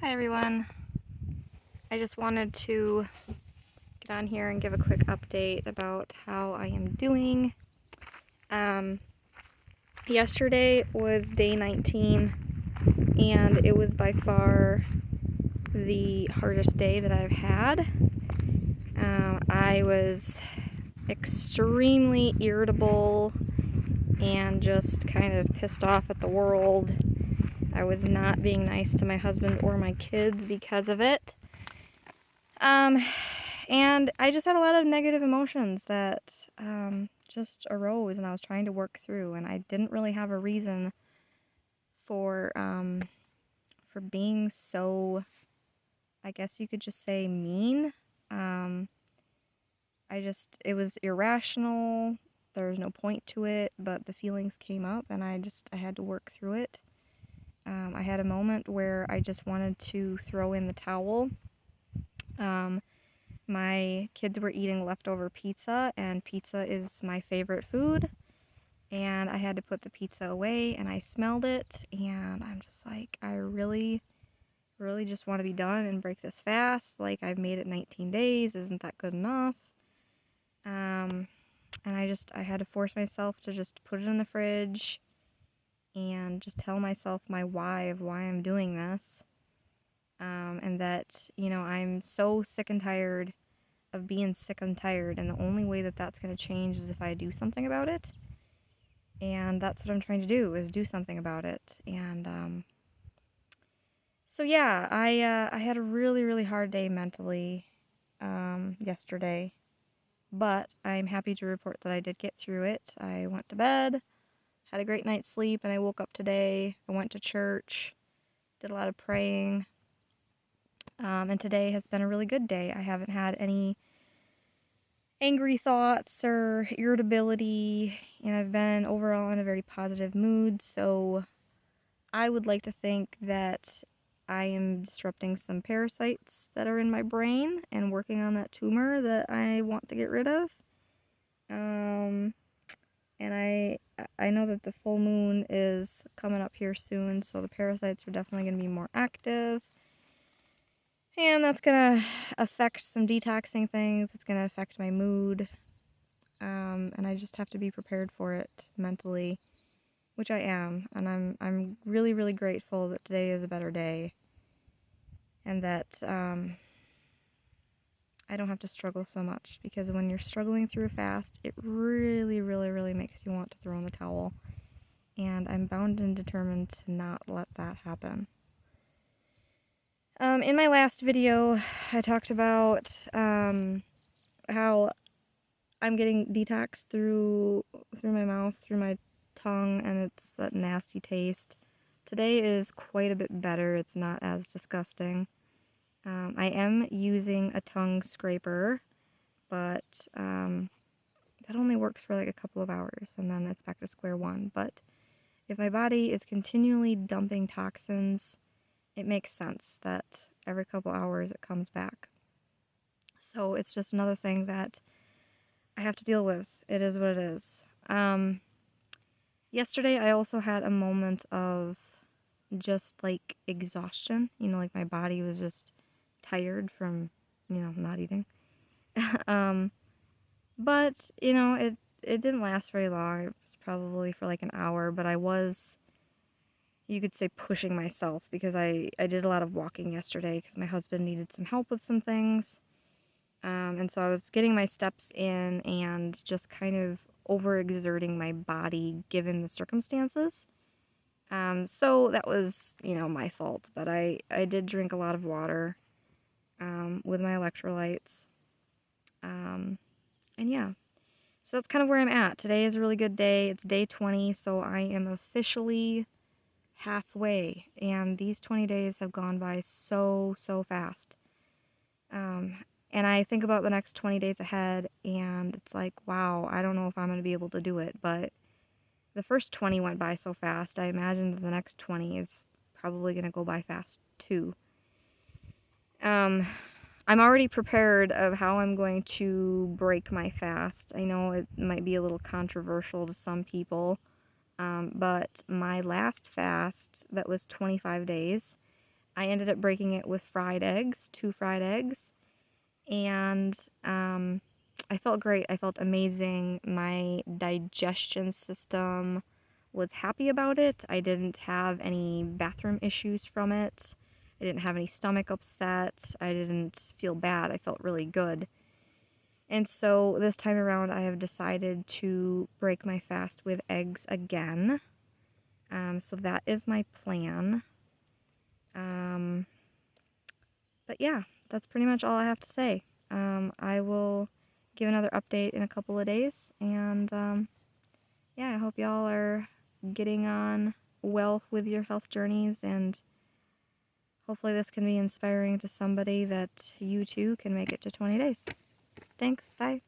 Hi everyone. I just wanted to get on here and give a quick update about how I am doing. Yesterday was day 19 and it was by far the hardest day that I've had. I was extremely irritable and just kind of pissed off at the world. I was not being nice to my husband or my kids because of it. And I just had a lot of negative emotions that just arose, and I was trying to work through, and I didn't really have a reason for being so, I guess you could just say, mean. It was irrational. There was no point to it, but the feelings came up, and I had to work through it. I had a moment where I just wanted to throw in the towel. My kids were eating leftover pizza, and pizza is my favorite food, and I had to put the pizza away, and I smelled it, and I'm just like, I really, really just want to be done and break this fast. Like, I've made it 19 days, isn't that good enough? And I had to force myself to just put it in the fridge and just tell myself my why of why I'm doing this. And that, I'm so sick and tired of being sick and tired, and the only way that that's going to change is if I do something about it. And that's what I'm trying to do, is do something about it. And so yeah, I had a really, really hard day mentally yesterday, but I'm happy to report that I did get through it. I went to bed, had a great night's sleep, and I woke up today. I went to church, did a lot of praying, and today has been a really good day. I haven't had any angry thoughts or irritability, and I've been overall in a very positive mood, so I would like to think that I am disrupting some parasites that are in my brain and working on that tumor that I want to get rid of. And I know that the full moon is coming up here soon, so the parasites are definitely going to be more active. And that's going to affect some detoxing things. It's going to affect my mood. And I just have to be prepared for it mentally, which I am. And I'm really, really grateful that today is a better day. And that I don't have to struggle so much. Because when you're struggling through a fast, it really, really, really makes you want to throw in the towel. And I'm bound and determined to not let that happen. In my last video, I talked about how I'm getting detox through my mouth, through my tongue, and it's that nasty taste. Today is quite a bit better. It's not as disgusting. I am using a tongue scraper, but that only works for like a couple of hours, and then it's back to square one. But if my body is continually dumping toxins, it makes sense that every couple hours it comes back. So it's just another thing that I have to deal with. It is what it is. Yesterday I also had a moment of just like exhaustion. Like my body was just tired from, not eating. But, it didn't last very long. It was probably for like an hour, but I was, you could say, pushing myself because I did a lot of walking yesterday because my husband needed some help with some things. And so I was getting my steps in and just kind of overexerting my body given the circumstances. So that was, my fault. But I did drink a lot of water with my electrolytes. And yeah. So that's kind of where I'm at. Today is a really good day. It's day 20, so I am officially halfway. And these 20 days have gone by so, so fast. And I think about the next 20 days ahead, and it's like, wow, I don't know if I'm going to be able to do it. But the first 20 went by so fast, I imagine that the next 20 is probably going to go by fast, too. I'm already prepared of how I'm going to break my fast. I know it might be a little controversial to some people, but my last fast, that was 25 days, I ended up breaking it with fried eggs, 2 fried eggs, and I felt great. I felt amazing. My digestion system was happy about it. I didn't have any bathroom issues from it. I didn't have any stomach upset. I didn't feel bad. I felt really good. And so this time around, I have decided to break my fast with eggs again. So that is my plan. But yeah, that's pretty much all I have to say. I will give another update in a couple of days. And yeah, I hope y'all are getting on well with your health journeys. And hopefully this can be inspiring to somebody that you too can make it to 20 days. Thanks. Bye.